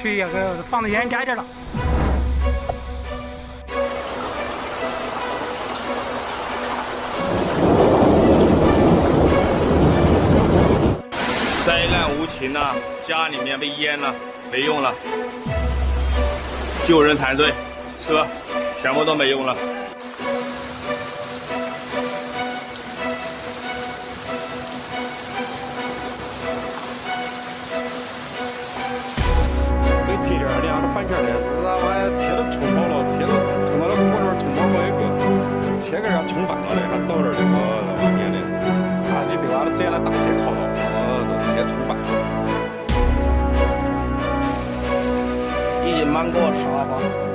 须要个放得严加点了。灾难无情呐、家里面被淹了，没用了，救人团队车全部都没用了。给贴件两个板件的是那玩意车都冲跑了，车都冲到了中国这儿，冲跑好几个，车给人家冲翻了的，还倒点这个外面的，啊，你对娃都捡了大车靠了，这车冲翻了。已经满过沙发。